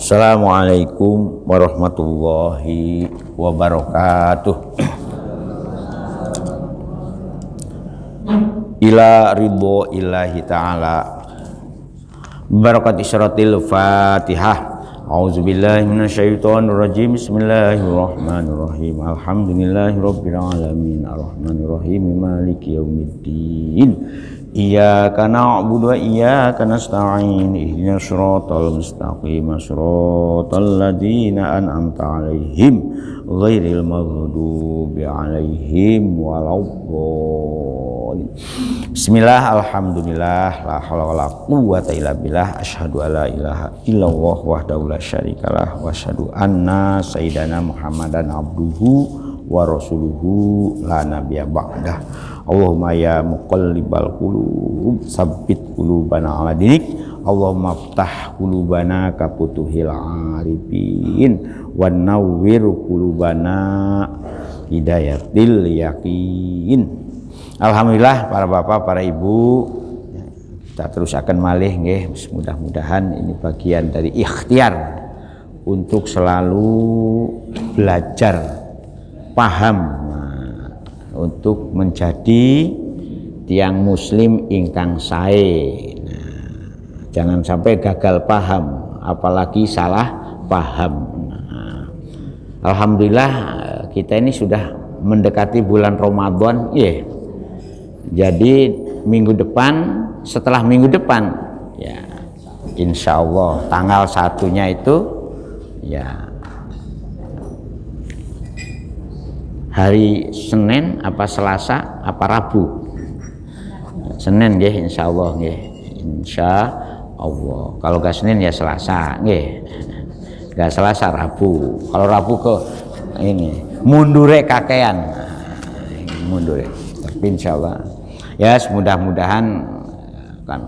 Assalamualaikum warahmatullahi wabarakatuh. Ila ridho illahi ta'ala barakat isyaratil fatihah. A'udzubillahi minasyaitonirrajim. Bismillahirrahmanirrahim. Alhamdulillahi rabbil alamin. Arrahmanirrahim. Maliki yaumiddin. Iyyaka na'budu wa iyyaka nasta'in. Ihdinas siratal mustaqim. Shiratal ladzina an'amta 'alaihim ghairil maghdubi 'alaihim waladdallin. Bismillah, alhamdulillah, la haula wala quwwata illa billah. Asyhadu alla ilaha illallah wahdahu la syarikalah wa asyhadu anna sayyidana Muhammadan abduhu wa rasuluhu la nabiyya ba'dah. Allahumma ya muqallibal qulub tsabbit qulubana ala dinik. Allahumma iftah qulubana ka futuhil arifin wa nawwir qulubana hidayatil yaqin. Alhamdulillah para bapak, para ibu, kita terus akan malih nggih. Mudah-mudahan ini bagian dari ikhtiar untuk selalu belajar paham, untuk menjadi tiang muslim ingkang sae. Jangan sampai gagal paham, apalagi salah paham. Alhamdulillah kita ini sudah mendekati bulan Ramadan, Jadi minggu depan, setelah minggu depan, ya insya Allah tanggal 1-nya itu ya hari Senin apa Selasa apa Rabu. Senin nggih insya Allah nggih. Insya Allah. Kalau gak Senin ya Selasa nggih. Gak Selasa Rabu. Kalau Rabu ke ini mundure kakean. Mundure. Tapi insya Allah ya mudah-mudahan kan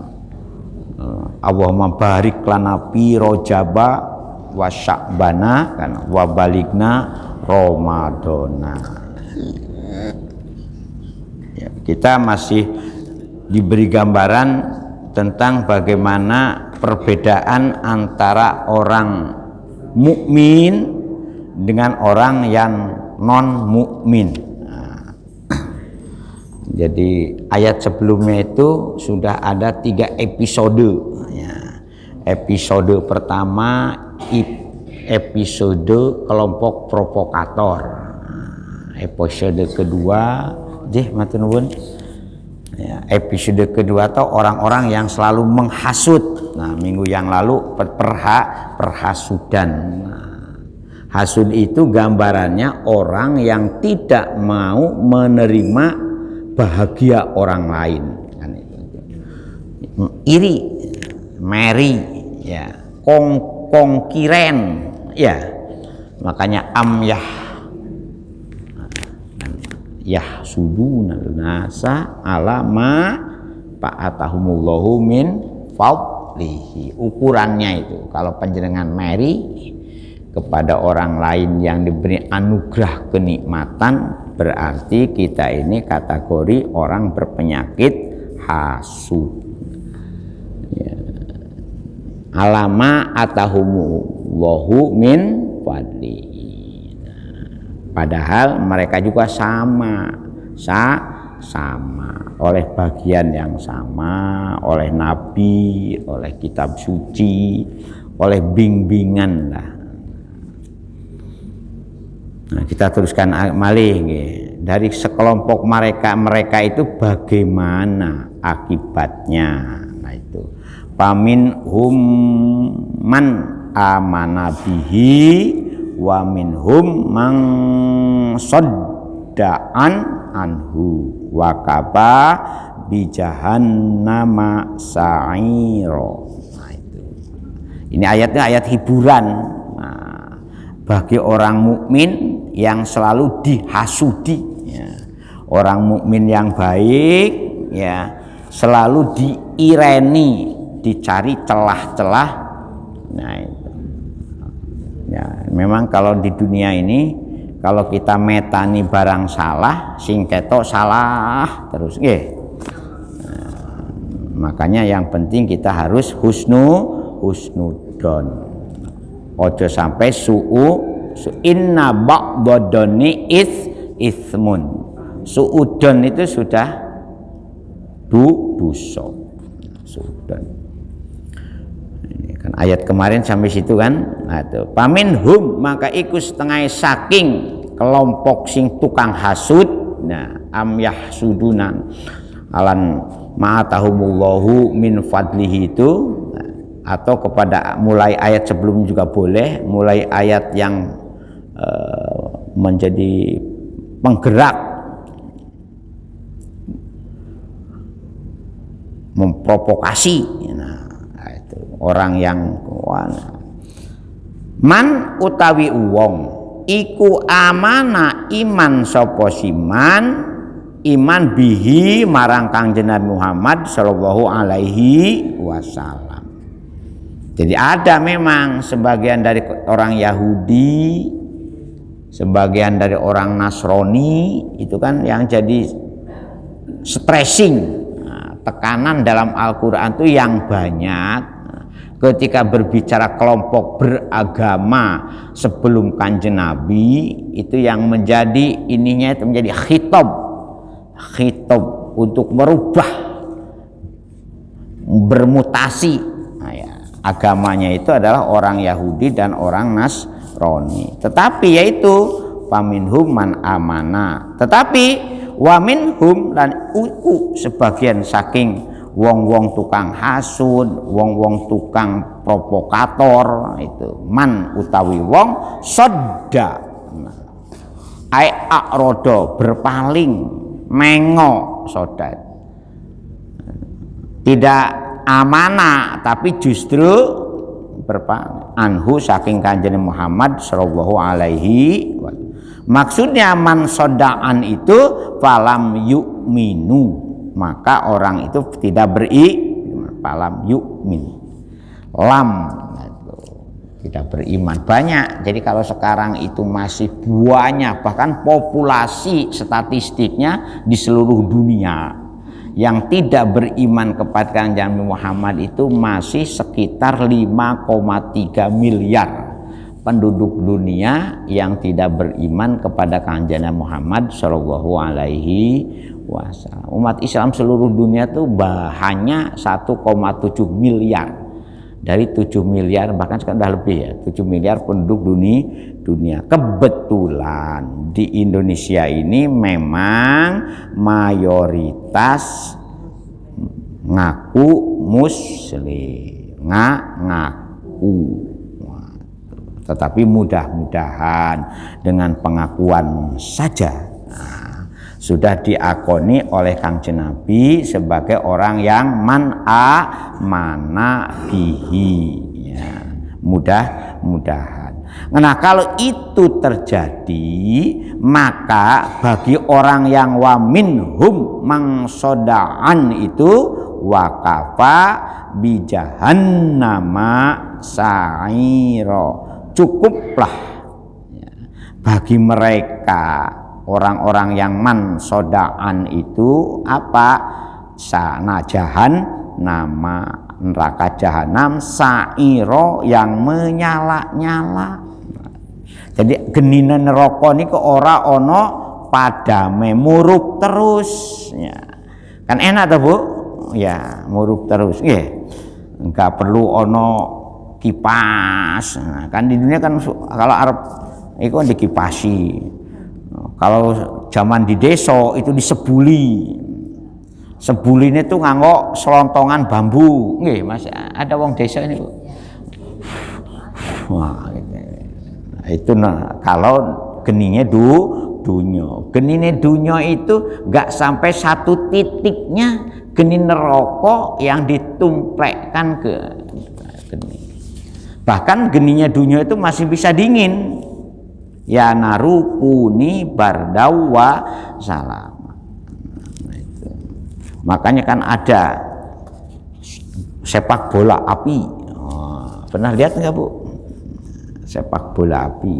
Allahumma barik lana fi rojaba wa sya'bana kan wa baligna Ramadana. Ya, kita masih diberi gambaran tentang bagaimana perbedaan antara orang mukmin dengan orang yang non mukmin. Jadi ayat sebelumnya itu sudah ada 3 episode. Ya. Episode pertama episode kelompok provokator. Episode kedua, matur nuwun. Ya, episode kedua atau orang-orang yang selalu menghasut. Nah, minggu yang lalu perhasudan. Hasud itu gambarannya orang yang tidak mau menerima bahagia orang lain, kan itu. Iri, meri, ya, kongkiren, ya. Makanya yahsudunal nasa ala ma fa'atahumullahu min fadlihi. Ukurannya itu kalau panjenengan meri kepada orang lain yang diberi anugerah kenikmatan, berarti kita ini kategori orang berpenyakit hasud. Ya. Alama atahumullahu min fadlihi. Padahal mereka juga sama oleh bagian yang sama, oleh Nabi, oleh kitab suci, oleh bimbingan lah. Nah, kita teruskan malih dari sekelompok mereka itu bagaimana akibatnya. Nah itu pamin hum man amana bihi wa minhum man sadda'an anhu wa kaba bi jahannama sa'iro. Nah itu. Ini ayatnya ayat hiburan. Nah, bagi orang mukmin yang selalu dihasudi, ya. Orang mukmin yang baik, ya, selalu diireni, dicari celah-celah. Nah itu. Ya, memang kalau di dunia ini kalau kita metani barang salah, sing ketok salah terus, makanya yang penting kita harus husnudon. ojo sampai inna ba'dodoni ismun. Suudon itu sudah dosa. Suudon. Ini kan ayat kemarin sampai situ kan. Nah, itu paminhum maka iku setengah saking kelompok sing tukang hasud. Nah, am yahsudunan alan ma'atahumullahu min fadlihi itu, atau kepada mulai ayat sebelum juga boleh, mulai ayat yang menjadi penggerak memprovokasi. Nah, itu orang yang man utawi wong iku amana iman sapa siman iman bihi marang Kanjeng Nabi Muhammad sallallahu alaihi wasallam. Jadi ada memang sebagian dari orang Yahudi, sebagian dari orang Nasrani itu kan yang jadi stressing, tekanan dalam Al-Quran itu yang banyak ketika berbicara kelompok beragama sebelum Kanjeng Nabi, itu yang menjadi ininya itu menjadi khitab untuk merubah, bermutasi. Nah, ya, agamanya itu adalah orang Yahudi dan orang Nasrani. Tetapi yaitu paminhum man amana, tetapi wa minhum dan sebagian saking wong-wong tukang hasud, wong-wong tukang provokator, itu man utawi wong sodda ai akrodo berpaling, mengo sodat, tidak amanah tapi justru berpaling anhu saking Kanjeng Muhammad sallallahu alaihi wasallam. Maksudnya man sodaan itu falam yu'minu, maka orang itu tidak falam yu'min, lam tidak beriman. Banyak. Jadi kalau sekarang itu masih banyak, bahkan populasi statistiknya di seluruh dunia yang tidak beriman kepada Kanjeng Muhammad itu masih sekitar 5,3 miliar penduduk dunia yang tidak beriman kepada Kanjeng Muhammad Shallallahu Alaihi Wasallam. Umat Islam seluruh dunia itu hanya 1,7 miliar. Dari 7 miliar, bahkan sekarang sudah lebih ya, 7 miliar penduduk dunia. Kebetulan di Indonesia ini memang mayoritas ngaku muslim, ngaku. Tetapi mudah-mudahan dengan pengakuan saja sudah diakoni oleh Kanjeng Nabi sebagai orang yang mana bihi, ya, mudah-mudahan. Nah, kalau itu terjadi, maka bagi orang yang wa minhum mangsodaan itu wakafa bijahannama sa'iro, cukuplah ya, bagi mereka orang-orang yang mansodaan itu apa? Sana nama neraka jahanam sa'iro yang menyala-nyala. Jadi genine neraka niku ora ono padame, murup terus ya. Kan enak toh Bu? Ya, murup terus. Nggih. Enggak perlu ono kipas. Nah, kan di dunia kan kalau Arab itu kan dikipasi. Kalau zaman di desa itu disebuli. Sebuline itu nganggo selontongan bambu. Nggih, Mas, ada wong desa ini, Bu. Wah, itu nah, kalau genine dunya. Genine dunya itu enggak sampai satu titiknya geni neraka yang ditumplekkan ke geni. Bahkan geninya dunya itu masih bisa dingin. Ya narukuni bardawa salam. Nah, itu. Makanya kan ada sepak bola api. Oh, pernah lihat nggak Bu? Sepak bola api.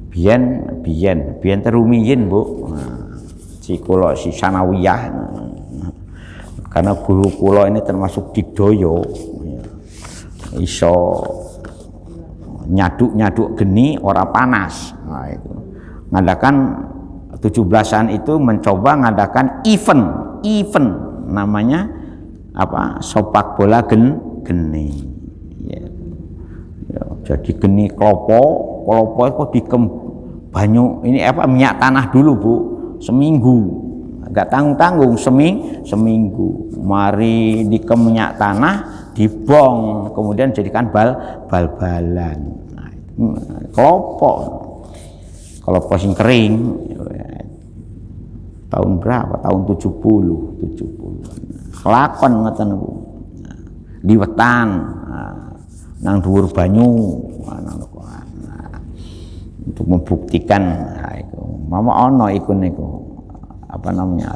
Biyen terumiyin Bu. Nah, si sanawiyah. Karena guru kula ini termasuk digdoyo. Iso nyaduk geni ora panas. Nah, itu ngadakan 17-an itu mencoba ngadakan event namanya apa, sepak bola geni ya. Ya, jadi geni klopo itu dikem banyu ini apa, minyak tanah dulu Bu, seminggu, agak tanggung seminggu, mari dikem minyak tanah, dibong, kemudian jadikan bal-balan. Nah, klopo sing kering tahun berapa, tahun 70 kelakon ngoten niku, di wetan nang dhuwur banyu untuk membuktikan. Nah, itu mama ono iku niku apa namanya,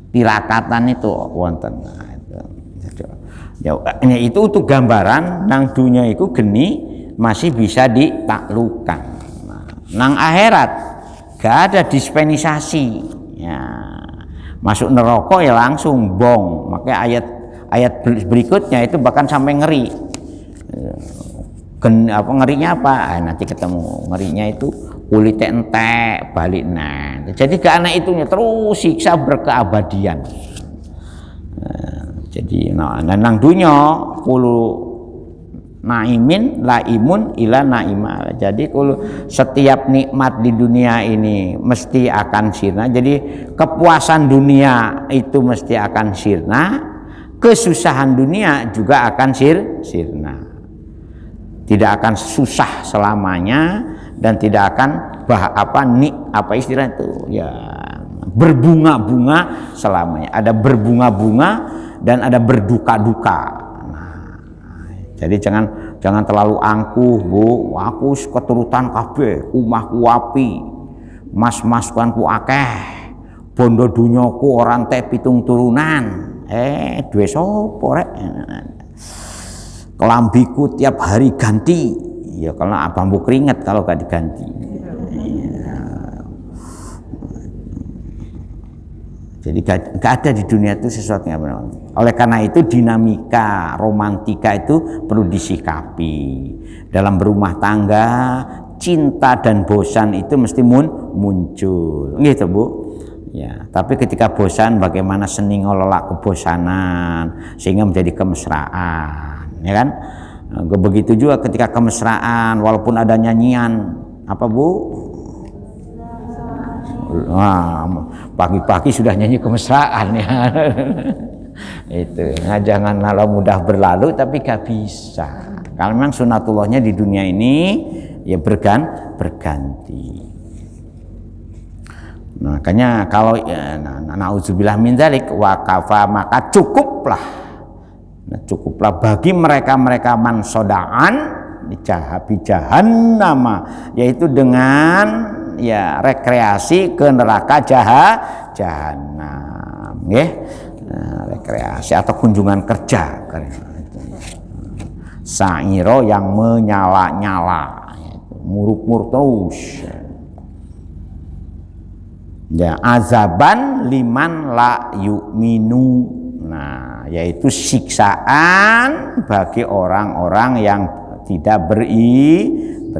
tirakatan itu wonten. Nah, itu untuk gambaran nang dunia itu geni masih bisa ditaklukkan. Nah, nang akhirat gak ada dispensasi ya, masuk neraka ya langsung bong. Makanya ayat berikutnya itu bahkan sampai ngeri. Ngerinya apa? Nanti ketemu ngerinya itu kulit entek balik. Nah, jadi ke anak itunya terus siksa berkeabadian. Jadi nang dunya kulu naimin laimun ila naima. Jadi kalau setiap nikmat di dunia ini mesti akan sirna. Jadi kepuasan dunia itu mesti akan sirna, kesusahan dunia juga akan sirna. Tidak akan susah selamanya dan tidak akan apa istilah itu ya, berbunga-bunga selamanya. Ada berbunga-bunga dan ada berduka-duka. Jadi jangan terlalu angkuh Bu, aku keturutan kabeh, omahku api, mas-masku akeh, bondo dunyaku orang teh 7 turunan. Duwe sapa rek? Kelambiku tiap hari ganti. Ya kalau abangku keringet kalau gak diganti. Jadi gak ada di dunia itu sesuatu yang benar. Oleh karena itu dinamika romantika itu perlu disikapi. Dalam berumah tangga, cinta dan bosan itu mesti muncul, gitu Bu. Ya, tapi ketika bosan, bagaimana seni ngelola kebosanan sehingga menjadi kemesraan, ya kan? Begitu juga ketika kemesraan, walaupun ada nyanyian, apa Bu? Wah, pagi-pagi sudah nyanyi kemesraan ya. Itu nah, jangan kalau mudah berlalu tapi gak bisa. Kalau memang sunatullahnya di dunia ini ya berganti. Makanya kalau nauzubillah min dzalik wa kafa, maka cukuplah bagi mereka mansodaan di jahannam, yaitu dengan ya rekreasi ke neraka jahanam, nggih. Rekreasi atau kunjungan kerja, sa'iro yang menyala-nyala, muruk-muruk terus. Ya, azaban liman la yu'minu. Nah, yaitu siksaan bagi orang-orang yang tidak beriman.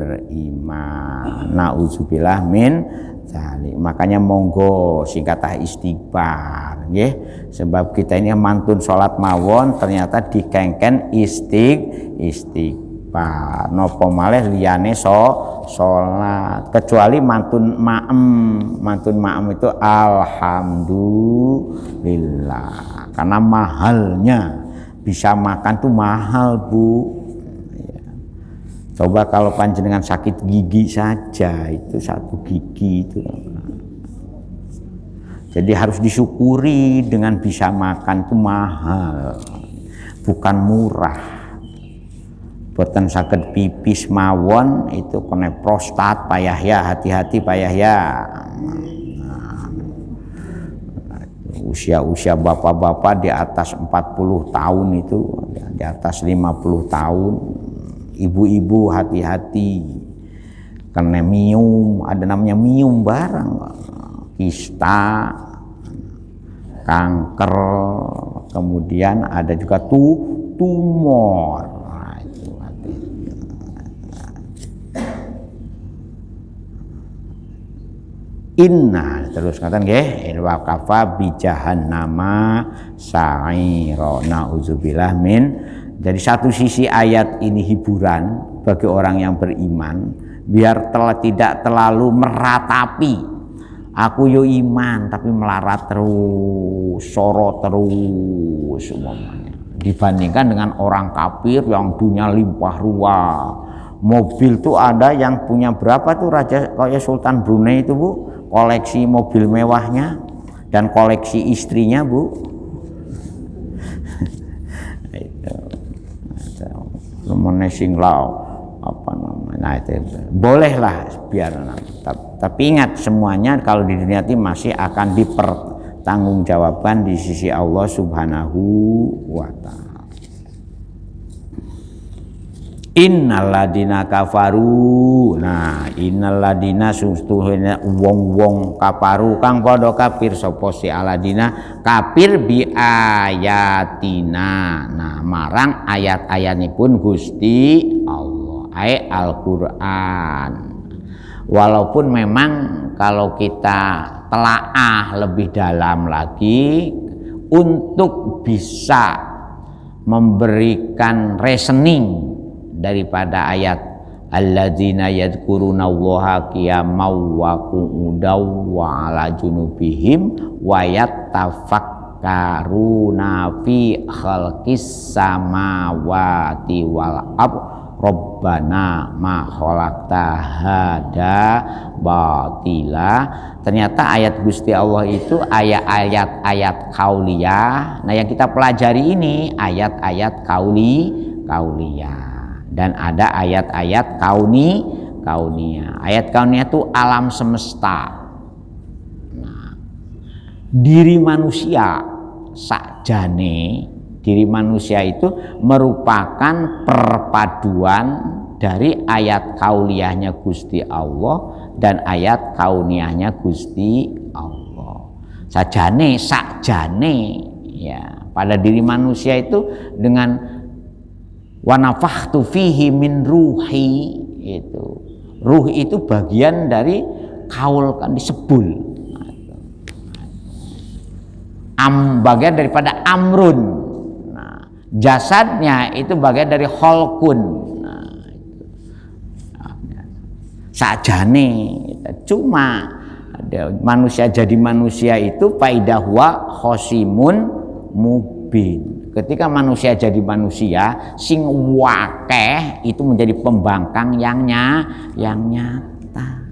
Nauzubillah min dzalik. Makanya monggo singkatah istighfar, nggih. Sebab kita ini mantun salat mawon ternyata dikengken istighfar. Nopo malih liyane salat, kecuali mantun ma'em itu alhamdulillah. Karena mahalnya, bisa makan tuh mahal Bu. Coba kalau panjenengan sakit gigi saja, itu 1 gigi itu. Jadi harus disyukuri dengan bisa makan itu mahal, bukan murah. Boten saged pipis mawon itu kena prostat, payah ya, hati-hati payah ya. Usia bapak-bapak di atas 40 tahun itu, di atas 50 tahun. Ibu-ibu hati-hati, kena mium, ada namanya mium barang, kista, kanker, kemudian ada juga tumor. Nah, itu Inna terus ngaten nggih wa kafa bi jahannama sa'ira nauzubillah min. Jadi satu sisi ayat ini hiburan bagi orang yang beriman biar tidak terlalu meratapi aku yo iman tapi melarat terus sorot terus umpamanya dibandingkan dengan orang kafir yang punya limpah ruah. Mobil tuh ada yang punya berapa tuh raja kayak Sultan Brunei itu Bu, koleksi mobil mewahnya dan koleksi istrinya Bu. Itu menesing lau apa namanya, nah itu bolehlah biar, tapi ingat semuanya kalau di dunia ini masih akan dipertanggungjawabkan di sisi Allah Subhanahu wa Ta'ala. Innaladina kafaru, nah innaladina sustuhnya wong kafaru kang padha kafir sapa si aladina kafir bi ayatina, nah marang ayat-ayatipun Gusti Allah Al-Qur'an. Walaupun memang kalau kita telaah lebih dalam lagi untuk bisa memberikan reasoning daripada ayat alladzina yadhkurunallaha qiyaman wa qu'udan wa 'ala junubihim wa yattafakkaruna fi khalqis samawati wal ardh rabbana ma khalaqta hada batila. Ternyata ayat Gusti Allah itu ayat kauliyah. Nah yang kita pelajari ini ayat-ayat kauliyah. Dan ada ayat-ayat kauniyah. Ayat kauniyah itu alam semesta. Nah, diri manusia sakjane, diri manusia itu merupakan perpaduan dari ayat kauliyahnya Gusti Allah dan ayat kauniyahnya Gusti Allah. Sakjane ya, pada diri manusia itu dengan wa nafakhtu fihi min ruhi, itu ruh itu bagian dari kaul kan disebul, bagian daripada amrun. Nah, jasadnya itu bagian dari kholkun. Nah, sajane cuma manusia jadi manusia itu faidahwa khosimun mubin. Ketika manusia jadi manusia, sing wakeh itu menjadi pembangkang yang nyata,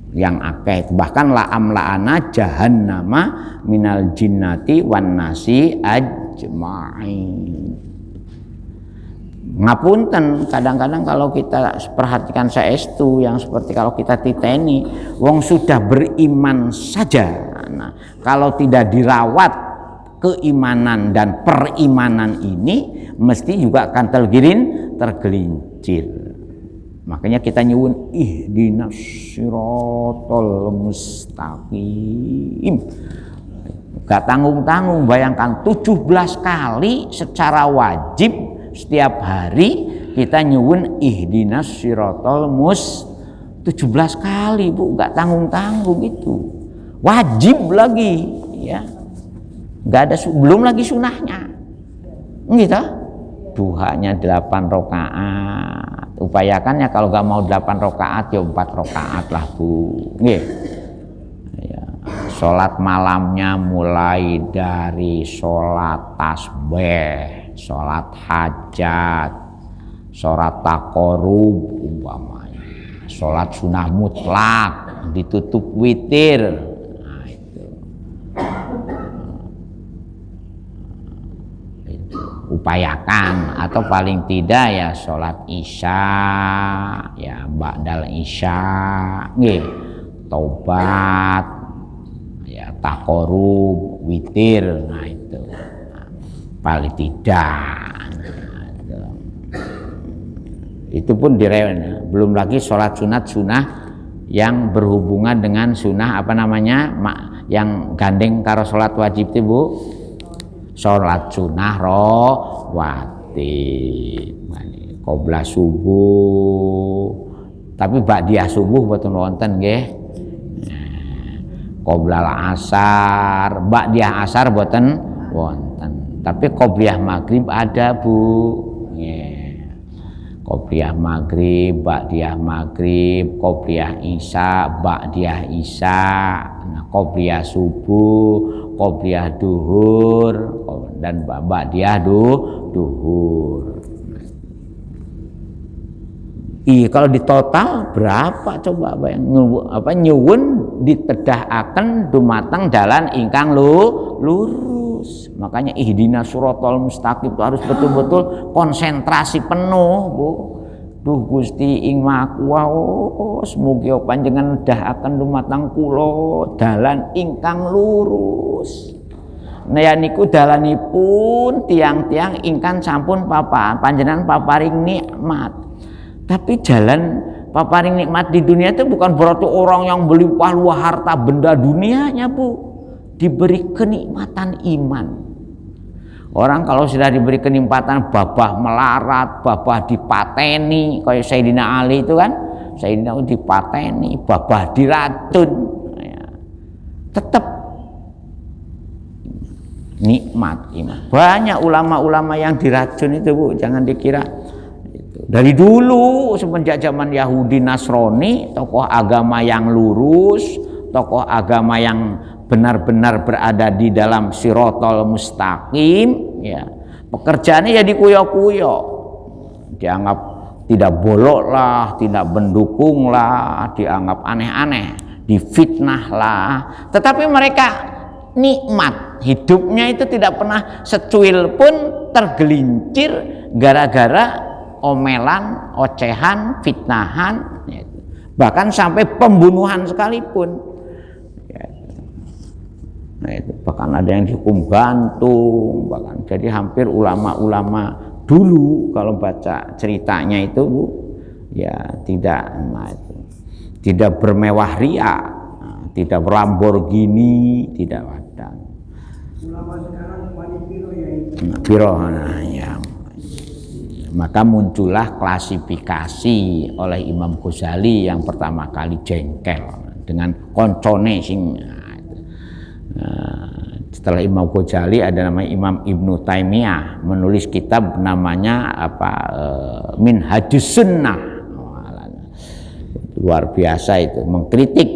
yang akeh. Bahkan la'ana jahannama minal jinnati wan nasi ajma'in. Ngapunten, kadang-kadang kalau kita perhatikan saestu yang seperti kalau kita titeni, wong sudah beriman saja. Nah, kalau tidak dirawat keimanan dan perimanan ini mesti juga akan tergelincir. Makanya kita nyuwun ihdinas siratal mustaqim. Gak tanggung-tanggung, bayangkan 17 kali secara wajib setiap hari kita nyuwun ihdinas siratal 17 kali Bu, gak tanggung-tanggung itu. Wajib lagi ya. Nggak ada, belum lagi sunahnya gitu. Duhanya 8 rakaat, upayakan ya kalau nggak mau 8 rakaat ya 4 rakaat lah Bu nggih ya. Sholat malamnya mulai dari sholat tasbih, sholat hajat, sholat taqarrub umpamanya, sholat sunah mutlak, ditutup witir. Upayakan, atau paling tidak ya sholat isya ya, ba'dal isya nggih, taubat ya, taqarrub, witir. Nah itu paling tidak itu pun direwel. Belum lagi sholat sunat yang berhubungan dengan sunnah apa namanya yang gandeng karo sholat wajib itu Bu, sholat sunnah rawatib, qobla subuh, Tapi ba'diyah subuh boten wonten nggih. Qoblal asar, ba'diyah asar boten wonten. Tapi qobliyah maghrib ada, Bu. Nggih. Qobliyah maghrib, ba'diyah maghrib, qobliyah isya, ba'diyah isya, nah, qobliyah subuh, qobliyah duhur, dan ba'diyah duhur. Iya, kalau di total berapa coba nyuwun ditedhahaken dumateng dalan ingkang lurus. Makanya ihdinas siratal mustaqim itu harus betul-betul konsentrasi penuh, Bu. Duh Gusti ing Maha Kuwasa, mugi panjenengan nedahaken dumateng kula dalan ingkang lurus. Naya niku dalanipun tiang-tiang ingkang sampun panjenengan paparing nikmat. Tapi jalan paparing nikmat di dunia itu bukan berarti orang yang berlimpah luas harta benda dunianya, Bu. Diberi kenikmatan iman. Orang kalau sudah diberi kenikmatan babah melarat, babah dipateni, kayak Sayyidina Ali itu kan, Sayyidina Ali dipateni, babah diracun, ya. Tetap nikmat iman. Banyak ulama-ulama yang diracun itu, Bu, jangan dikira. Dari dulu semenjak zaman Yahudi Nasrani, tokoh agama yang lurus, tokoh agama yang benar-benar berada di dalam Shiratal Mustaqim, ya, pekerjaannya ya dikuyo-kuyo, dianggap tidak bolok lah, tidak mendukung lah, dianggap aneh-aneh, difitnah lah. Tetapi mereka nikmat hidupnya itu tidak pernah secuil pun tergelincir gara-gara omelan, ocehan, fitnahan, bahkan sampai pembunuhan sekalipun. Nah, itu bahkan ada yang dihukum gantung, bahkan jadi hampir ulama-ulama dulu kalau baca ceritanya itu, Bu, ya tidak, nah itu, tidak bermewah ria, tidak berlamborghini, tidak ada. Ulama sekarang wani piro ya itu. Piro, nah, ya. Maka muncullah klasifikasi oleh Imam Ghazali yang pertama kali jengkel dengan koncone sing. Setelah Imam Ghazali ada namanya Imam Ibnu Taimiyah menulis kitab namanya Minhajus Sunnah. Luar biasa itu, mengkritik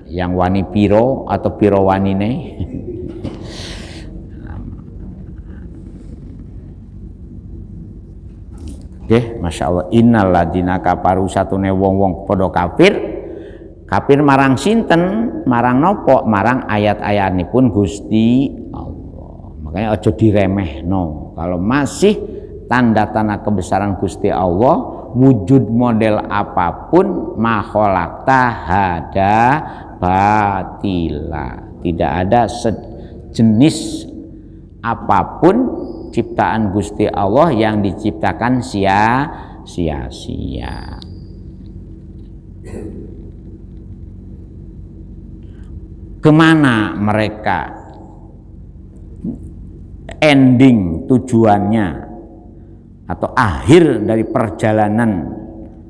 yang wani piro atau piro wanine. Masya Allah, innal ladina kafaru satune wong-wong podo kafir marang sinten, marang nopo, marang ayat-ayatipun Gusti Allah. Makanya ojo diremehno. Kalau masih tanda-tanda kebesaran Gusti Allah, wujud model apapun, makholakta hada batila, tidak ada sejenis apapun ciptaan Gusti Allah yang diciptakan sia-sia. Kemana mereka ending tujuannya atau akhir dari perjalanan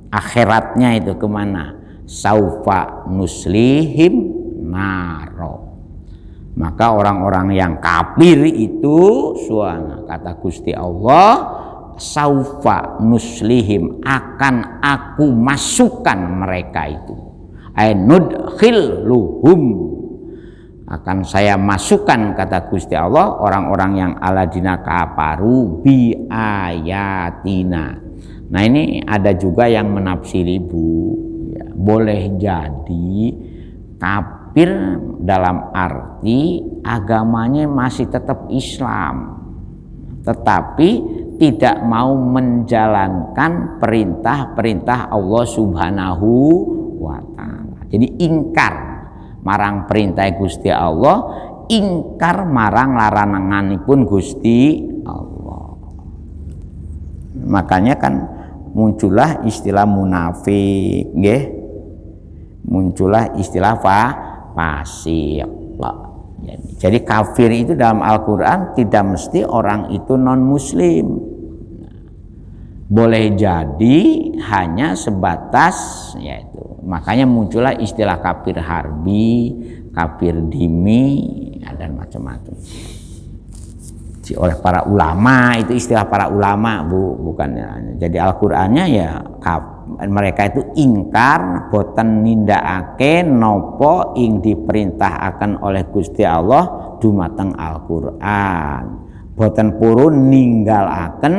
akhiratnya itu kemana? Saufa nuslihim naro. Maka orang-orang yang kafir itu, suana kata Gusti Allah, saufa nuslihim, akan aku masukkan mereka itu. Ainudkhilluhum, akan saya masukkan kata Gusti Allah orang-orang yang aladina kafaru bi ayatina. Nah ini ada juga yang menafsiri, Bu, ya, boleh jadi kafir dalam arti agamanya masih tetap Islam, tetapi tidak mau menjalankan perintah-perintah Allah Subhanahu wa ta'ala. Jadi ingkar marang perintah Gusti Allah, ingkar marang laranganipun Gusti Allah. Makanya kan muncullah istilah munafik, nggih. Muncullah istilah fasik. Jadi kafir itu dalam Al-Quran tidak mesti orang itu non muslim. boleh jadi hanya sebatas yaitu, makanya muncullah istilah kafir harbi, kafir dimi, dan macam-macam oleh para ulama. Itu istilah para ulama, Bu, bukannya. Jadi Al-Qur'annya ya mereka itu ingkar boten nindakake nopo ing diperintahkan oleh Gusti Allah dumateng Al-Qur'an, boten purun ninggalaken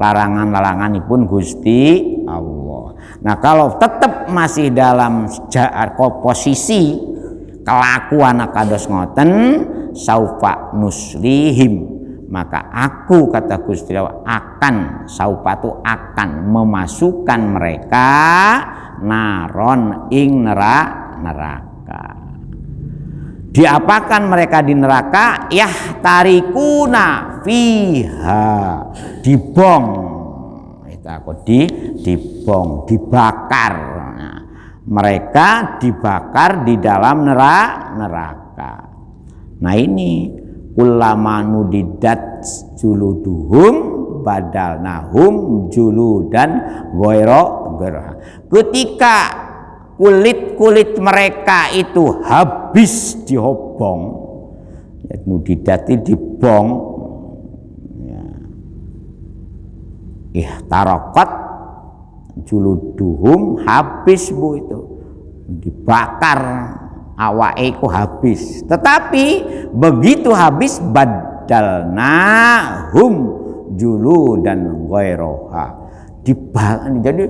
larangan-laranganipun Gusti Allah. Nah, kalau tetap masih dalam posisi kelakuan kados ngoten, saufa nuslihim, maka aku, kata Gusti Allah, akan saupatu akan memasukkan mereka naron ing neraka. Diapakan mereka di neraka? Yahtarikuna fiha, dibong. Itu aku dibong, dibakar. Nah, mereka dibakar di dalam neraka. Nah, ini kullama nudidat juluduhum badalnahum juludan ghaira. Ketika kulit mereka itu habis dihobong, ya, nudidat dibong, ya. Ihtaraqat juluduhum, habis, Bu, itu dibakar, awake ku habis. Tetapi begitu habis badalnahum juludan ghairaha, jadi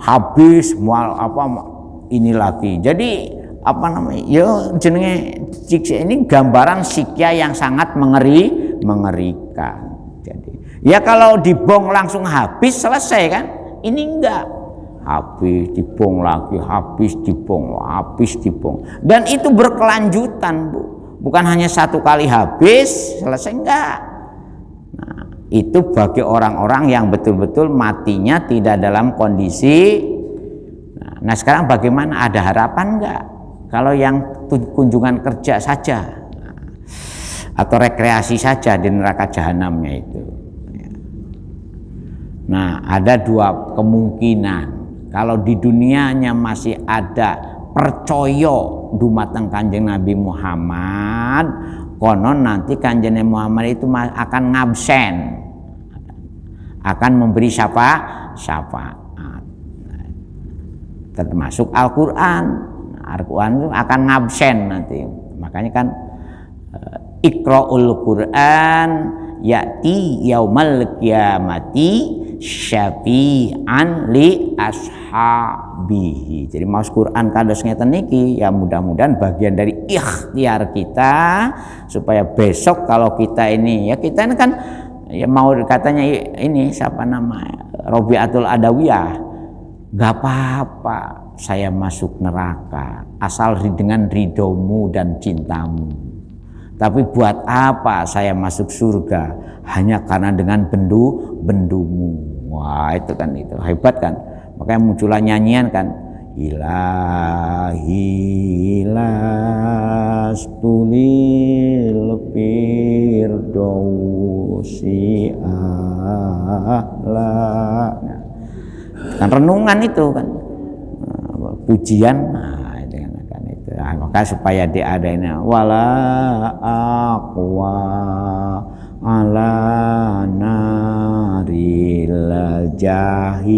habis mual apa ini lagi. Jadi apa namanya? Ya jenenge siksa ini gambaran siksa yang sangat mengerikan. Jadi ya kalau dibong langsung habis selesai kan? Ini enggak. Habis dibong lagi, habis dibong, habis dibong, dan itu berkelanjutan, Bu. Bukan hanya satu kali habis selesai, enggak. Nah, itu bagi orang-orang yang betul-betul matinya tidak dalam kondisi. Nah, sekarang bagaimana? Ada harapan enggak? Kalau yang kunjungan kerja saja atau rekreasi saja di neraka jahanamnya itu. Nah, ada dua kemungkinan. Kalau di dunianya masih ada percaya dumateng Kanjeng Nabi Muhammad, konon nanti Kanjeng Nabi Muhammad itu akan ngabsen, akan memberi syafaat, termasuk Al-Quran. Al-Quran itu akan ngabsen nanti. Makanya kan Iqra'ul Quran ya'ti yaumal qiyamati syafi'an li ashabihi. Jadi maos Quran kados ngeten niki ya, mudah-mudahan bagian dari ikhtiar kita supaya besok kalau kita ini ya, kita ini kan ya mau katanya ini siapa nama Robiatul Adawiyah, gak apa-apa saya masuk neraka asal dengan ridhomu dan cintamu. Tapi buat apa saya masuk surga hanya karena dengan bendumu. Wah, itu kan, itu hebat kan. Makanya muncullah nyanyian kan, ilahi lastulil firdausi a'la. Nah, kan renungan itu kan, pujian. Nah, itu kan itu. Nah, maka supaya dia ada ini wala aqwa ala naril jahimi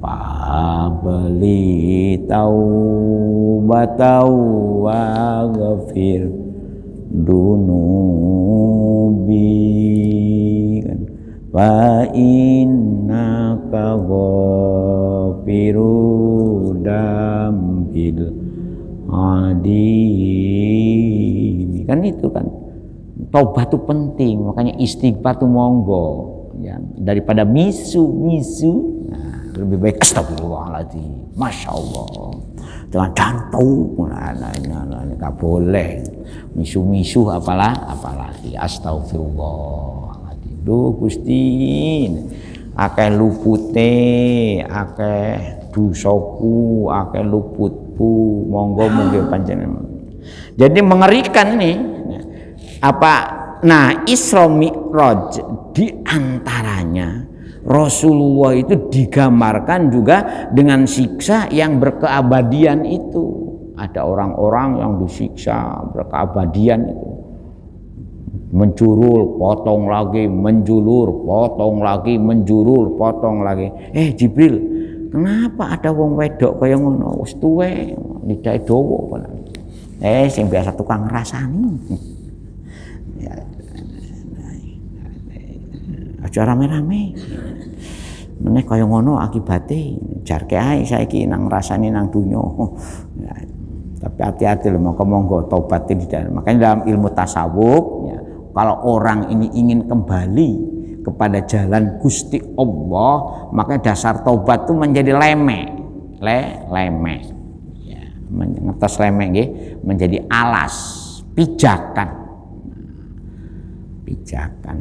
pabeli taubatau wa ghafir dunubi wa innaka ghafiru dambil adi. Kan itu kan taubat itu penting, makanya istighfar itu monggo ya, daripada misu. Nah, lebih baik astagfirullahaladzim, masya Allah, jangan jantung, nggak boleh misu apalagi astagfirullahaladzim. Duh Gusti, akeh lupute, akeh dosaku, akeh luputku, monggo panjenengan. Jadi mengerikan ini. Apa Nah, Isra Mi'raj di antaranya Rasulullah itu digambarkan juga dengan siksa yang berkeabadian itu. Ada orang-orang yang disiksa berkeabadian itu. Mencurul, potong lagi, menjulur, potong lagi, menjulur, potong lagi. Jibril, kenapa ada wong wedok kaya ngono? Wis tuwe, lidahe dawa. Sing biasa tukang ngrasani. Ya. Aja rame-rame. Meneh kaya ngono akibate jarke ae saiki nang ngrasani nang donya. Ya. Tapi hati-hati loh, monggo tobat tidak. Makanya dalam ilmu tasawuf ya, kalau orang ini ingin kembali kepada jalan Gusti Allah, maka dasar taubat itu menjadi lemek, ya, ngetos lemek nggih, menjadi alas, pijakan.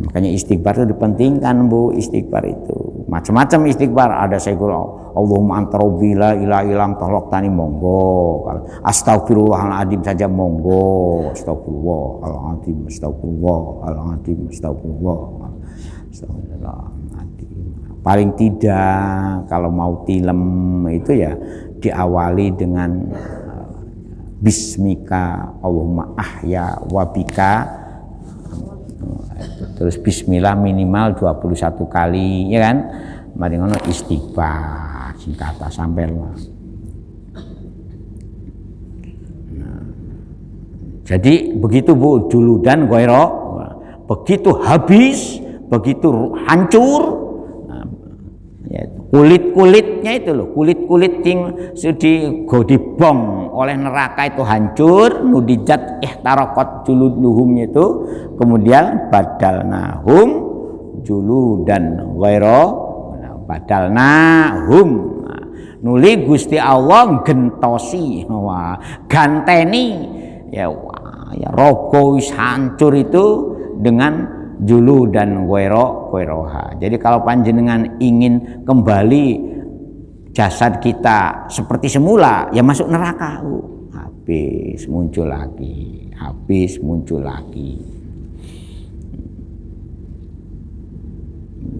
Makanya istighfar itu dipentingkan, Bu. Istighfar itu macam-macam istighfar. Ada saya Allahumma anta rabbi la ilaha illa anta khalaqtani, monggo. Astagfirullahaladzim saja monggo. Astagfirullahaladzim, astagfirullahaladzim, astagfirullahaladzim. Paling tidak kalau mau tilem itu ya diawali dengan bismika Allahumma ahya wabika. Terus bismillah minimal 21 kali, ya kan? Mari ngono istighfar singkata sampai lah. Nah, jadi begitu Bu, juludan goiro, begitu habis, begitu hancur, nah, ya, kulit-kulitnya itu loh, kulit-kulit yang sudah dibong oleh neraka itu hancur, nudijat ihtarakot juluduhum itu, kemudian badalnahum juludan ghaira, badalnahum, nuli Gusti Allah gentosi, ganteni ya, rogo wis hancur itu dengan juludan ghaira. Jadi kalau panjenengan ingin kembali jasad kita seperti semula, ya masuk neraka, habis muncul lagi.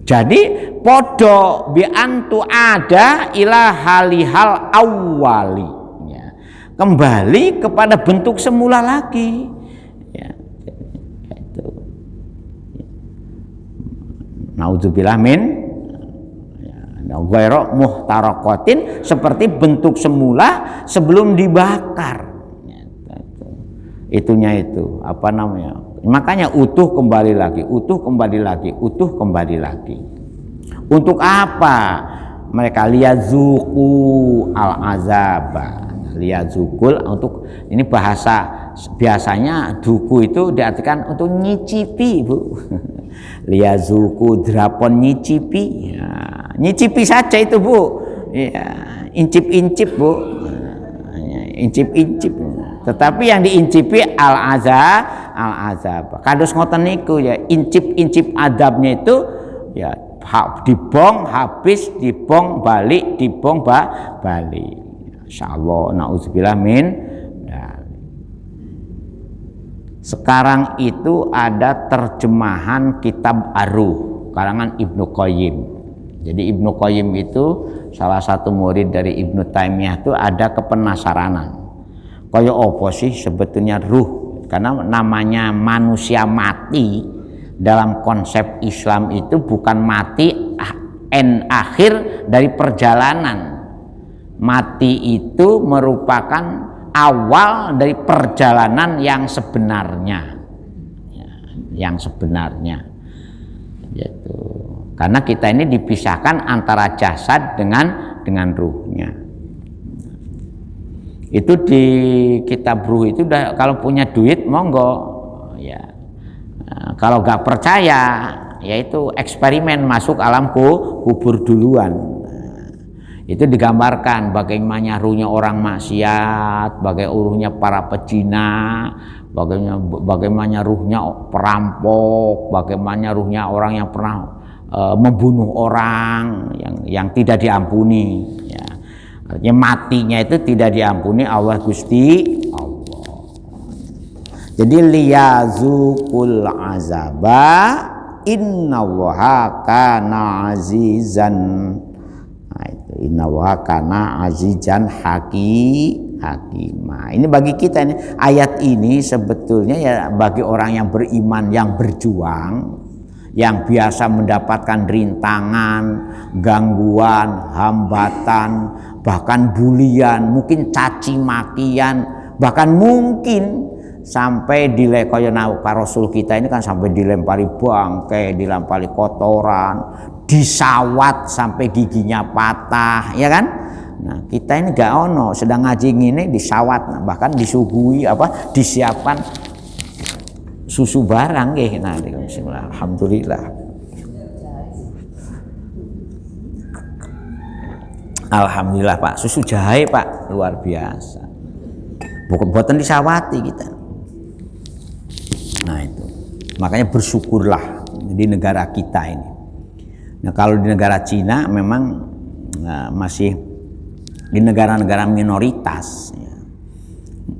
Jadi podo bi antu ada ila halihal awwali, ya, kembali kepada bentuk semula lagi, ya, itu. Naudzubillah min ghaira muhtaraqatin, seperti bentuk semula sebelum dibakar. Itunya itu apa namanya? Makanya utuh kembali lagi. Untuk apa? Mereka liyazuqu al-azaba. Liyazukul, untuk ini bahasa biasanya duku itu diartikan untuk nyicipi, Bu. Liyazuku drapon nyicipi, ya, nyicipi saja itu, Bu, ya, incip-incip, Bu, incip-incip. Tetapi yang diincipi al-azab. Kados ngoten niku ya, incip-incip adabnya itu ya dibong habis, dibong balik, dibong balik. Insyaallah, naudzubillah min. Sekarang itu ada terjemahan kitab Ar-Ruh karangan Ibnu Qayyim. Jadi Ibnu Qayyim itu salah satu murid dari Ibnu Taimiyah, itu ada kepenasaranan. Kaya apa sih sebetulnya ruh? Karena namanya manusia mati dalam konsep Islam itu bukan mati akhir dari perjalanan. Mati itu merupakan awal dari perjalanan yang sebenarnya, gitu. Karena kita ini dipisahkan antara jasad dengan ruhnya. Itu di kitab ruh itu kalau punya duit monggo, ya. Kalau nggak percaya, yaitu eksperimen masuk alam kubur duluan. Itu digambarkan bagaimana ruhnya orang maksiat, bagaimana ruhnya para pezina, bagaimana ruhnya perampok, bagaimana ruhnya orang yang pernah membunuh orang yang tidak diampuni, ya. Artinya matinya itu tidak diampuni Allah Gusti Allah. Jadi liyazukul azaba innallaha kana azizan. Nah, itu innallaha kana azizan hakimah. Ini bagi kita ini, ayat ini sebetulnya ya bagi orang yang beriman, yang berjuang, yang biasa mendapatkan rintangan, gangguan, hambatan, bahkan bulian, mungkin caci makian, bahkan mungkin sampai kaya Rasul kita ini kan sampai dilempari bangkai, dilempari kotoran, disawat sampai giginya patah, ya kan? Nah, kita ini gak ono, sedang ngaji ini disawat, bahkan disuguhi disiapkan susu barang nggih. Nah, bismillah, alhamdulillah. Alhamdulillah Pak, susu jahe Pak, luar biasa. Bukan disawati kita. Nah itu, makanya bersyukurlah di negara kita ini. Nah kalau di negara Cina memang masih di negara-negara minoritas, ya,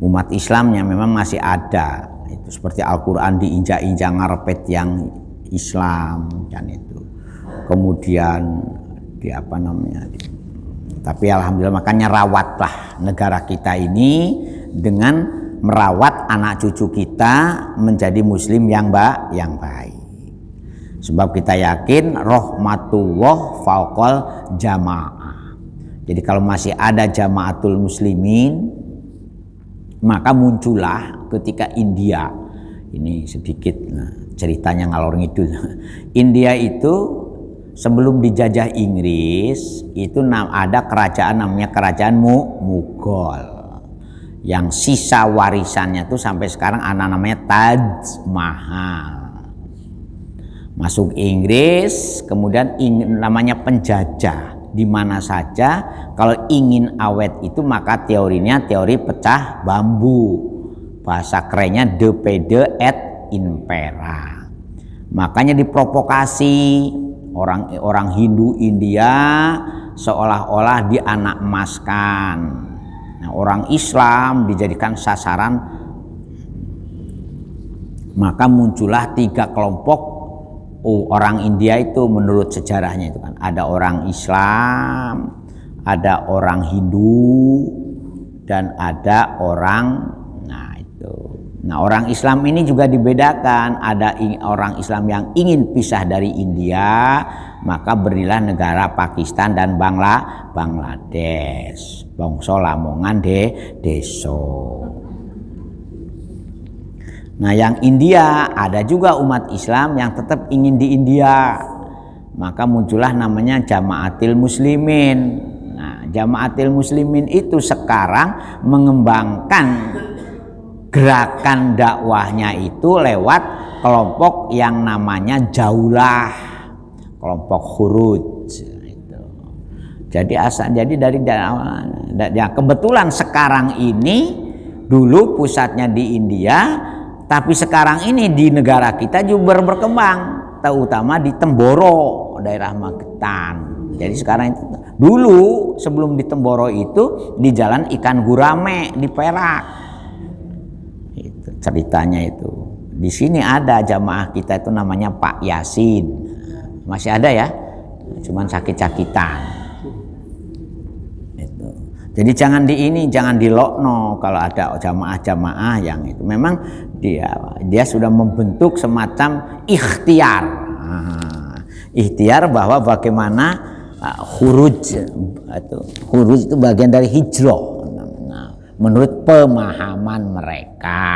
umat Islamnya memang masih ada. Itu seperti Al-Quran diinjak-injak ngarepet yang Islam dan itu. Kemudian tapi alhamdulillah makanya rawatlah negara kita ini dengan merawat anak cucu kita menjadi muslim yang baik. Sebab kita yakin rahmatullah fauqal jamaah. Jadi kalau masih ada jamaatul muslimin, maka muncullah ketika India, ini sedikit ceritanya ngalor ngidul. India itu sebelum dijajah Inggris itu ada kerajaan namanya kerajaan Mughal. Yang sisa warisannya tuh sampai sekarang namanya Taj Mahal. Masuk Inggris, kemudian namanya penjajah di mana saja. Kalau ingin awet itu maka teorinya teori pecah bambu. Bahasa kerennya de pede et impera. Makanya diprovokasi orang Hindu India seolah-olah dianak emaskan. Nah, orang Islam dijadikan sasaran, maka muncullah 3 kelompok orang India itu menurut sejarahnya itu kan. Ada orang Islam, ada orang Hindu, dan ada orang orang Islam ini juga dibedakan. Ada orang Islam yang ingin pisah dari India, maka berilah negara Pakistan dan Bangladesh. Bangsa Lamongan deso. Nah, yang India ada juga umat Islam yang tetap ingin di India. Maka muncullah namanya Jamaatil Muslimin. Nah, Jamaatil Muslimin itu sekarang mengembangkan gerakan dakwahnya itu lewat kelompok yang namanya Jaulah, kelompok Khuruj. Jadi dari kebetulan sekarang ini dulu pusatnya di India, tapi sekarang ini di negara kita juga berkembang, terutama di Temboro, daerah Magetan. Jadi sekarang itu dulu sebelum di Temboro itu di Jalan Ikan Gurame di Perak. Itu ceritanya itu. Di sini ada jamaah kita itu namanya Pak Yasin. Masih ada ya? Cuman sakit-sakitan. Jadi jangan jangan dilokno kalau ada jamaah-jamaah yang itu. Memang dia sudah membentuk semacam ikhtiar. Ikhtiar bahwa bagaimana khuruj itu bagian dari hijrah. Menurut pemahaman mereka.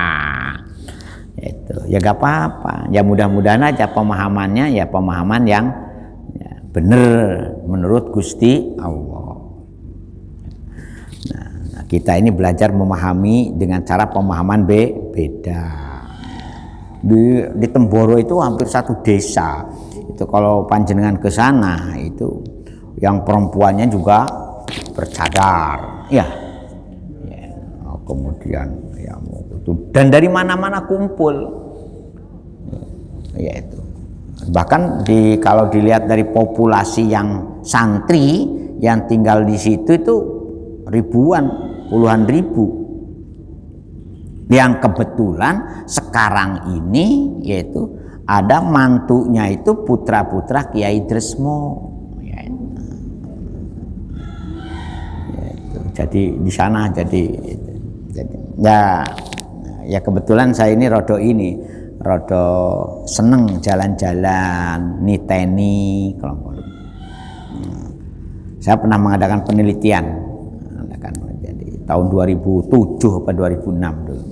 Itu. Ya gak apa-apa. Ya mudah-mudahan aja pemahamannya ya pemahaman yang benar menurut Gusti Allah. Kita ini belajar memahami dengan cara pemahaman beda. Di Temboro itu hampir 1 desa. Itu kalau panjenengan ke sana itu yang perempuannya juga bercadar. Ya. Kemudian ya dan dari mana-mana kumpul. Ya itu. Bahkan kalau dilihat dari populasi yang santri yang tinggal di situ itu ribuan, puluhan ribu. Yang kebetulan sekarang ini yaitu ada mantunya itu putra-putra Kiai Dresmo. Jadi di sana jadi ya kebetulan saya ini rodo seneng jalan-jalan niteni kelompok. Saya pernah mengadakan penelitian jadi tahun 2007 atau 2006 dulu.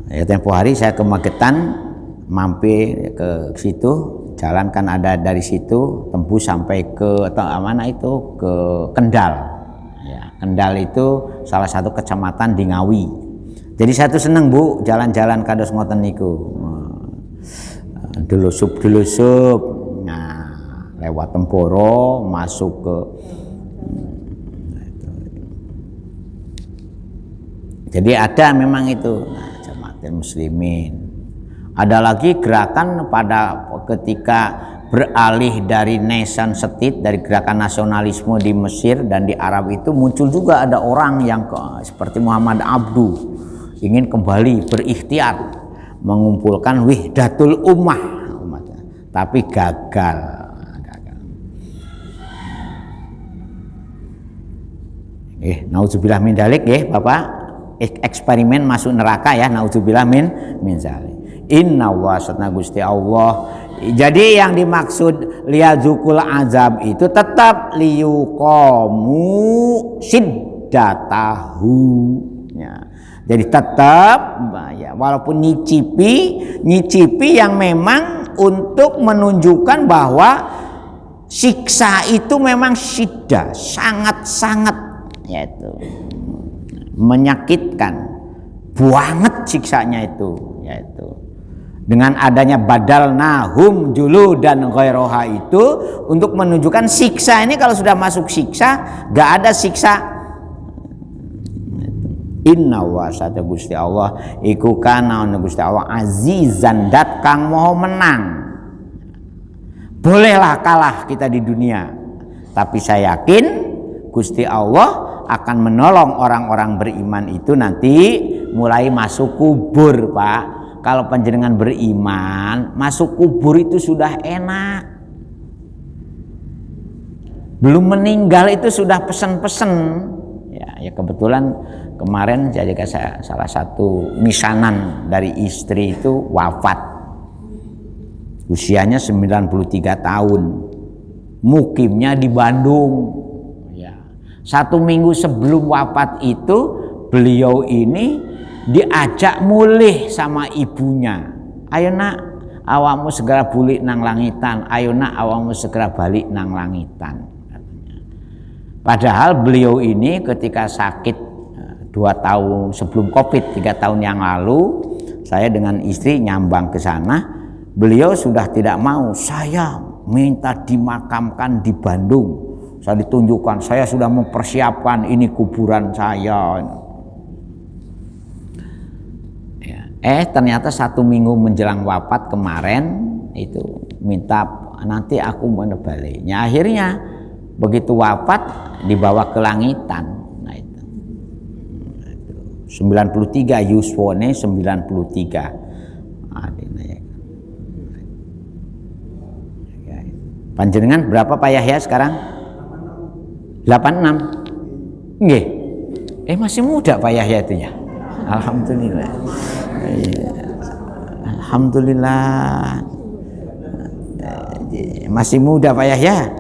Ya tempo hari saya ke Magetan, mampir ke situ. Jalan kan ada dari situ tembus sampai ke mana itu ke Kendal. Ya, Kendal itu salah satu kecamatan di Ngawi. Jadi saya tuh seneng Bu jalan-jalan kados ngoten niku. Delusup. Nah, lewat Temporo masuk ke jadi ada memang itu. Nah, Jamaatul Muslimin. Ada lagi gerakan pada ketika beralih dari nation state, dari gerakan nasionalisme di Mesir dan di Arab itu muncul juga ada orang yang seperti Muhammad Abduh ingin kembali berikhtiar mengumpulkan Wihdatul Ummah, tapi gagal. Naudzubillah min dzalik Bapak, eksperimen masuk neraka ya, naudzubillah min dzalik. Inna wasatna Gusti Allah. Jadi yang dimaksud liyazukul azab itu tetap liyuqamu siddatahu ya. Jadi tetap ya, walaupun nyicipi yang memang untuk menunjukkan bahwa siksa itu memang syiddah, sangat-sangat yaitu menyakitkan banget siksanya itu yaitu dengan adanya badal nahum julu dan ghairoha itu untuk menunjukkan siksa ini kalau sudah masuk siksa gak ada siksa. Inna wa sata Gusti Allah iku kana Gusti Allah azizan dat kang moho menang. Bolehlah kalah kita di dunia, tapi saya yakin Gusti Allah akan menolong orang-orang beriman itu nanti mulai masuk kubur Pak. Kalau panjenengan beriman, masuk kubur itu sudah enak. Belum meninggal itu sudah pesen-pesen. Ya kebetulan kemarin jadi salah satu misanan dari istri itu wafat. Usianya 93 tahun. Mukimnya di Bandung. Ya. 1 minggu sebelum wafat itu beliau ini diajak mulih sama ibunya. Ayo nak, awakmu segera balik nang langitan. Ayo nak, awakmu segera balik nang langitan. Padahal beliau ini ketika sakit 2 tahun sebelum Covid, 3 tahun yang lalu, saya dengan istri nyambang ke sana. Beliau sudah tidak mau. Saya minta dimakamkan di Bandung. Saya ditunjukkan. Saya sudah mempersiapkan ini kuburan saya. Ternyata 1 minggu menjelang wafat kemarin itu minta nanti aku mau baliknya. Akhirnya begitu wafat dibawa ke langitan. Nah itu 93 yuswone 93. Panjenengan berapa Pak Yahya sekarang? 86. Nggih. Masih muda Pak Yahya itu ya. Alhamdulillah. Alhamdulillah masih muda Pak Yahya.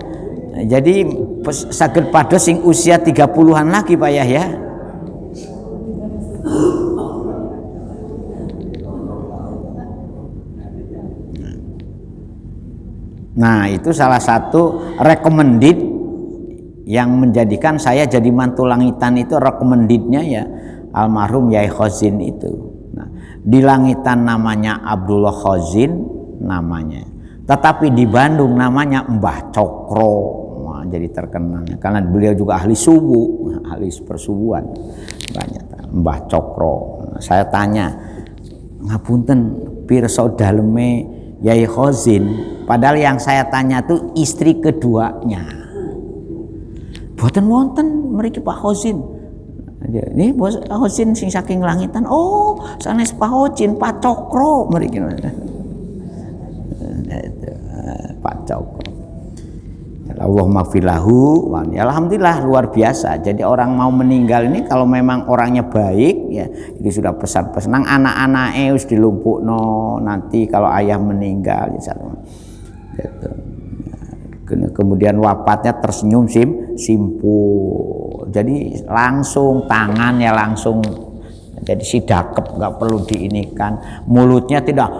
Jadi saged pados sing usia 30-an lagi Pak Yahya. Nah itu salah satu recommended yang menjadikan saya jadi mantu langitan itu recommendednya ya almarhum Yai Khozin itu. Nah, di langitan namanya Abdullah Khozin namanya, tetapi di Bandung namanya Mbah Cokro. Nah, jadi terkenal karena beliau juga ahli subuh, ahli persubuhan banyak. Mbah Cokro. Nah, saya tanya, ngapunten pirsa daleme Yai Khozin, padahal yang saya tanya tuh istri keduanya. Boten wonten mriki Pak Khozin. Ini bos Hojin sing saking langitan. Oh, sanes Pak Hojin, Pak Cokro mriki. Pak Cokro. Allahumma filahu. Alhamdulillah luar biasa. Jadi orang mau meninggal ini kalau memang orangnya baik ya, itu sudah pesan-pesan anak-anake wis dilumpukno nanti kalau ayah meninggal gitu. Kemudian wafatnya tersenyum simpul. Jadi langsung tangannya langsung jadi sidakep, nggak perlu diinikan. Mulutnya tidak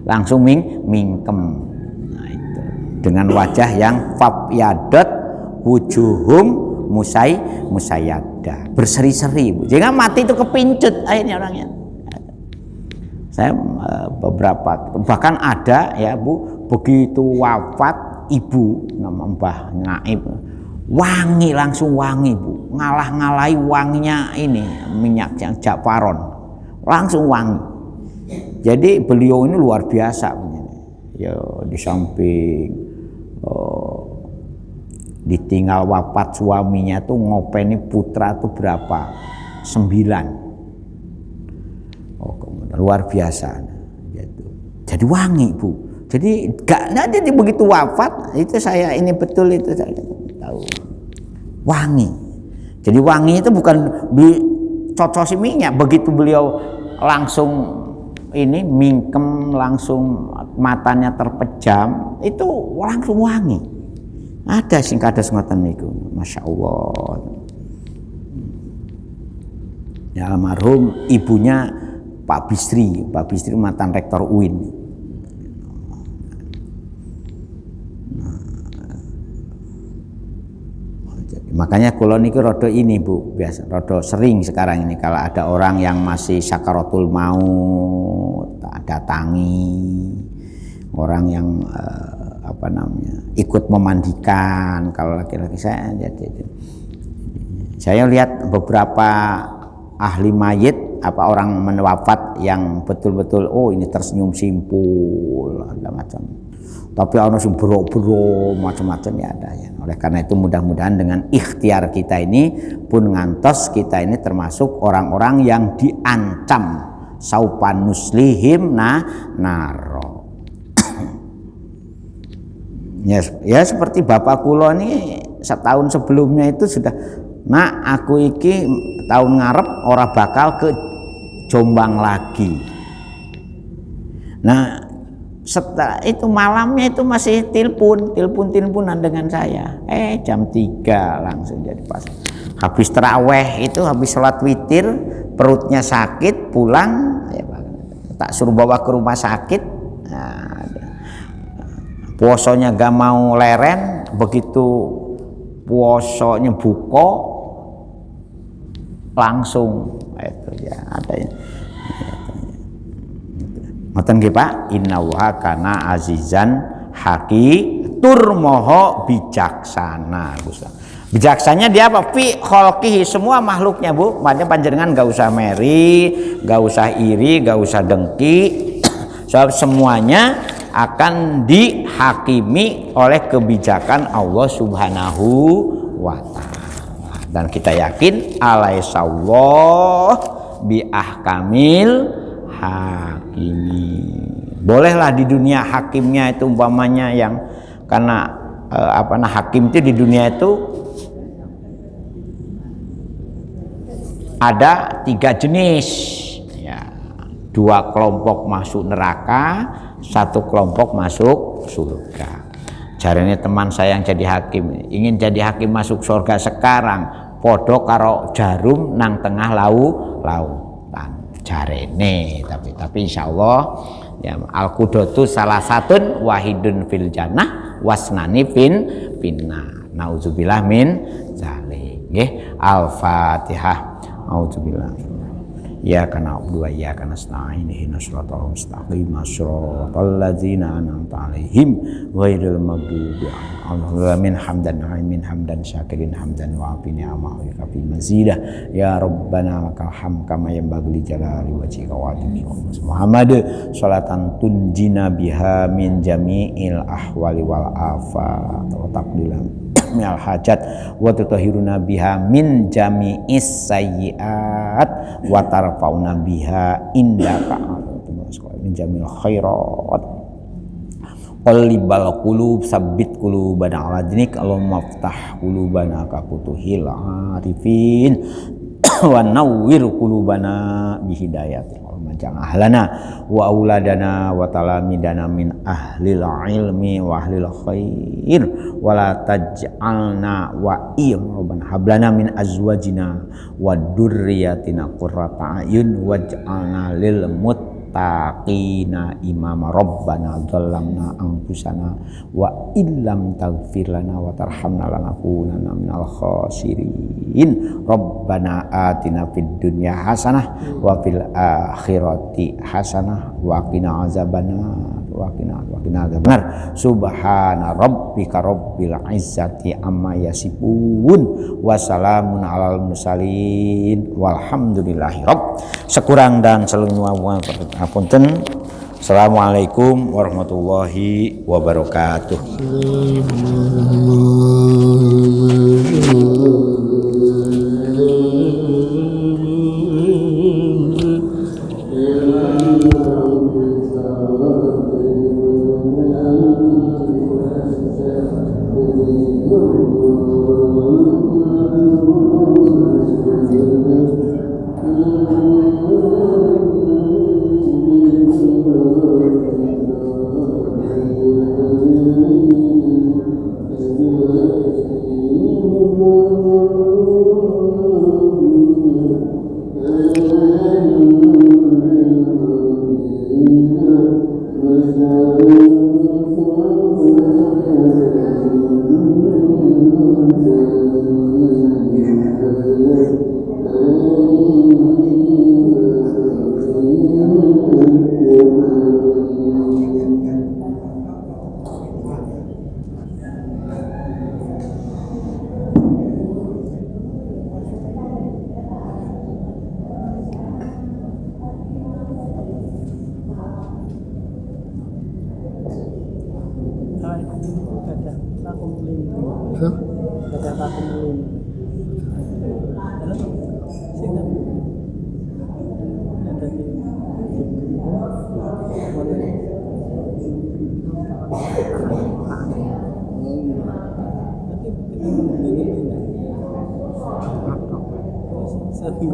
langsung mingkem. Nah, itu dengan wajah yang fabyadat wujuhum musayyada, berseri-seri. Jangan mati itu kepincut akhirnya orangnya. Saya beberapa bahkan ada ya Bu, begitu wafat ibu nama Mbah Naib wangi, langsung wangi Bu, ngalahi wanginya ini minyak yang jafaron, langsung wangi. Jadi beliau ini luar biasa ya, di samping ditinggal wafat suaminya tuh ngopeni putra tuh berapa 9. Luar biasa gitu. Jadi wangi Bu, jadi gak nanti begitu wafat itu saya ini betul itu saya tahu wangi. Jadi wangi itu bukan dicocosi minyak, begitu beliau langsung ini mingkem, langsung matanya terpejam itu langsung wangi. Ada sing kados ngoten niku, masya Allah. Ya almarhum ibunya Pak Bisri mantan rektor UIN. Makanya kula niku rada ini Bu, biasa rada sering sekarang ini kalau ada orang yang masih sakaratul maut datangi, orang yang ikut memandikan. Kalau laki-laki saya lihat beberapa ahli mayit orang menwafat yang betul-betul ini tersenyum simpul ada macam, tapi ono sing bro-bro macam-macam ya ada ya. Oleh karena itu mudah-mudahan dengan ikhtiar kita ini pun ngantos kita ini termasuk orang-orang yang diancam saupan nuslihim naro. ya seperti bapak kula ini setahun sebelumnya itu sudah, nah aku iki tahun ngarep ora bakal ke Jombang lagi. Nah setelah itu malamnya itu masih teleponan dengan saya. Jam 3 langsung jadi pas. Habis taraweh itu habis sholat witir perutnya sakit pulang ya, tak suruh bawa ke rumah sakit. Nah, puasanya gak mau leren, begitu puasanya buka langsung itu ya ada ya. Ngoten nggih Pak, innallaha kana azizan tur moho bijaksana. Bijaksanya dia apa? Fi khalqihi, semua makhluknya Bu. Makanya panjenengan gak usah meri, gak usah iri, gak usah dengki. Sebab semuanya akan dihakimi oleh kebijakan Allah Subhanahu wa Ta'ala. Dan kita yakin alaihissallah bi ahkamil hakimi. Bolehlah di dunia hakimnya itu umpamanya yang karena hakim itu di dunia itu ada 3 jenis ya, 2 kelompok masuk neraka, 1 kelompok masuk surga. Jarene teman saya yang jadi hakim, ingin jadi hakim masuk surga sekarang podo karo jarum nang tengah lautan jarene, tapi insyaallah ya al-qudratu salah satun wahidun fil jannah wasnani finna. Nauzubillah min zalik. Nggih, al-Fatihah. Auzubillah. Ya kana abdu wa ya kana nasta'in ihdinas siratal mustaqim siratal ladzina an'amta 'alaihim ghairil maghdubi 'alaihim hamdan syakirin hamdan wa afini ama wa fi mazidah ya rabbana lakal hamd kama yanbaghi li jalali wajhika wa azimi Muhammad sholatan tunjina biha min jami'il ahwali wal afat wa taqdilan minal hajat wa tutahhiruna biha min jami'is sayyi'at wa tarfa'una biha indaka min jami'il khairat qalibal qulub sabbit qulubana ala dinik Allahumma ftah qulubana ka futuhil arifin wa nawwir qulubana bi hidayatil majang ahlana wa auladana wa talamidana min ahlil ilmi wa ahlil khair wa la taj'alna wa rabbana hablana min azwajina wa dzurriyyatina qurrata a'yun waj'alna lil muttaqina imama rabbana dzalamna anfusana wa illam taghfir lana wa tarhamna lanakunanna minal khasirin rabbana atina fid dunya hasanah wa fil akhirati hasanah wa qina azabannar wa qina azabannar subhana rabbika rabbil izzati amma yasifun wa salamun alal mursalin walhamdulillahi rabb. Sekurang dan selengnya punten. Assalamualaikum warahmatullahi wabarakatuh.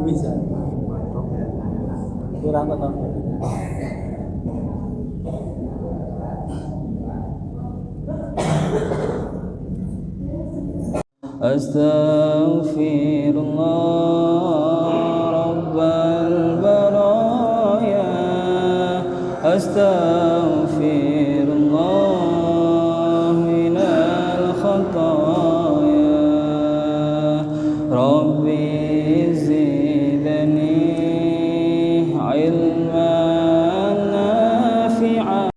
Bisa kurang atau astaghfirullah rabbal baraya astaghfirullah minal khataya